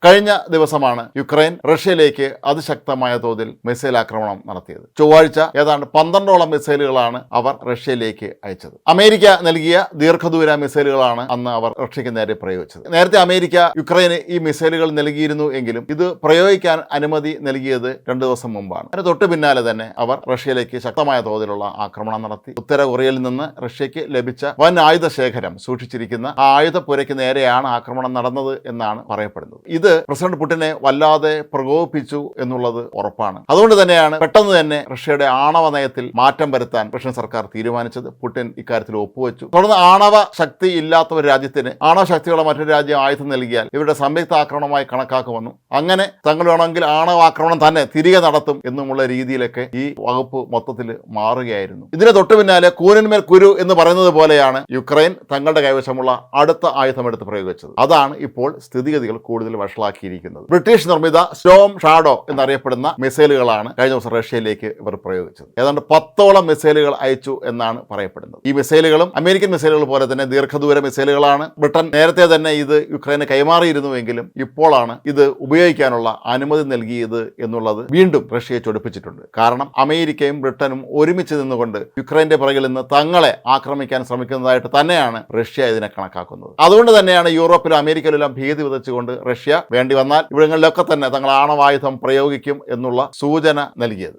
കഴിഞ്ഞ ദിവസമാണ് യുക്രൈൻ റഷ്യയിലേക്ക് അതിശക്തമായ തോതിൽ മിസൈൽ ആക്രമണം നടത്തിയത്. ചൊവ്വാഴ്ച ഏതാണ്ട് 12ഓളം മിസൈലുകളാണ് അവർ റഷ്യയിലേക്ക് അയച്ചത്. അമേരിക്ക നൽകിയ ദീർഘദൂര മിസൈലുകളാണ് അന്ന് അവർ റഷ്യയ്ക്ക് നേരെ പ്രയോഗിച്ചത്. നേരത്തെ അമേരിക്ക യുക്രൈന് ഈ മിസൈലുകൾ നൽകിയിരുന്നു എങ്കിലും ഇത് പ്രയോഗിക്കാൻ അനുമതി നൽകിയത് 2 ദിവസം മുമ്പാണ്. അതിന് തൊട്ടു പിന്നാലെ തന്നെ അവർ റഷ്യയിലേക്ക് ശക്തമായ തോതിലുള്ള ആക്രമണം നടത്തി. ഉത്തര കൊറിയയിൽ നിന്ന് റഷ്യയ്ക്ക് ലഭിച്ച വൻ ആയുധ ശേഖരം സൂക്ഷിച്ചിരിക്കുന്ന ആ ആയുധപ്പുരയ്ക്ക് നേരെയാണ് ആക്രമണം നടന്നത് എന്നാണ് പറയപ്പെടുന്നത്. ഇത് പ്രസിഡന്റ് പുടിനെ വല്ലാതെ പ്രകോപിപ്പിച്ചു എന്നുള്ളത് ഉറപ്പാണ്. അതുകൊണ്ട് തന്നെയാണ് പെട്ടെന്ന് തന്നെ റഷ്യയുടെ ആണവ നയത്തിൽ മാറ്റം വരുത്താൻ റഷ്യൻ സർക്കാർ തീരുമാനിച്ചത്. പുടിൻ ഇക്കാര്യത്തിൽ ഒപ്പുവെച്ചു. തുടർന്ന് ആണവ ശക്തി ഇല്ലാത്ത ഒരു രാജ്യത്തിന് ആണവ ശക്തിയുള്ള മറ്റൊരു രാജ്യം ആയുധം നൽകിയാൽ ഇവരുടെ സംയുക്ത ആക്രമണമായി കണക്കാക്കുമെന്നും അങ്ങനെ തങ്ങൾ വേണമെങ്കിൽ ആണവാക്രമണം തന്നെ തിരികെ നടത്തും എന്നുമുള്ള രീതിയിലൊക്കെ ഈ വകുപ്പ് മൊത്തത്തിൽ മാറുകയായിരുന്നു. ഇതിന് തൊട്ടു പിന്നാലെ കൂനിന്മേൽ കുരു എന്ന് പറയുന്നത് പോലെയാണ് യുക്രൈൻ തങ്ങളുടെ കൈവശമുള്ള അടുത്ത ആയുധമെടുത്ത് പ്രയോഗിച്ചത്. അതാണ് ഇപ്പോൾ സ്ഥിതിഗതികൾ കൂടുതൽ വഷളാക്കിയിരിക്കുന്നത്. ബ്രിട്ടീഷ് നിർമ്മിത സ്റ്റോം ഷാഡോ എന്നറിയപ്പെടുന്ന മിസൈലുകളാണ് കഴിഞ്ഞ ദിവസം റഷ്യയിലേക്ക് ഇവർ പ്രയോഗിച്ചത്. ഏതാണ്ട് 10ഓളം മിസൈലുകൾ അയച്ചു എന്നാണ് പറയപ്പെടുന്നത്. ഈ മിസൈലുകളും അമേരിക്കൻ മിസൈലുകൾ പോലെ തന്നെ ദീർഘദൂര മിസൈലുകളാണ്. ബ്രിട്ടൻ നേരത്തെ തന്നെ ഇത് യുക്രൈന് കൈമാറിയിരുന്നുവെങ്കിലും ഇപ്പോഴാണ് ഇത് ഉപയോഗിക്കാനുള്ള അനുമതി നൽകിയത് എന്നുള്ളത് വീണ്ടും റഷ്യയെ ചൊടിപ്പിച്ചിട്ടുണ്ട്. കാരണം അമേരിക്കയും ബ്രിട്ടനും ഒരുമിച്ച് നിന്നുകൊണ്ട് യുക്രൈന്റെ പുറകിൽ നിന്ന് തങ്ങളെ ആക്രമിക്കാൻ ശ്രമിക്കുന്നതായിട്ട് തന്നെയാണ് റഷ്യ ഇതിനെ കണക്കാക്കുന്നത്. അതുകൊണ്ട് തന്നെയാണ് യൂറോപ്പിലും അമേരിക്കയിലെല്ലാം ഭീതി വിതച്ചുകൊണ്ട് റഷ്യ വേണ്ടി വന്നാൽ ഇവിടങ്ങളിലൊക്കെ തന്നെ തങ്ങൾ ആണവായുധം പ്രയോഗിക്കും എന്നുള്ള സൂചന നൽകിയത്.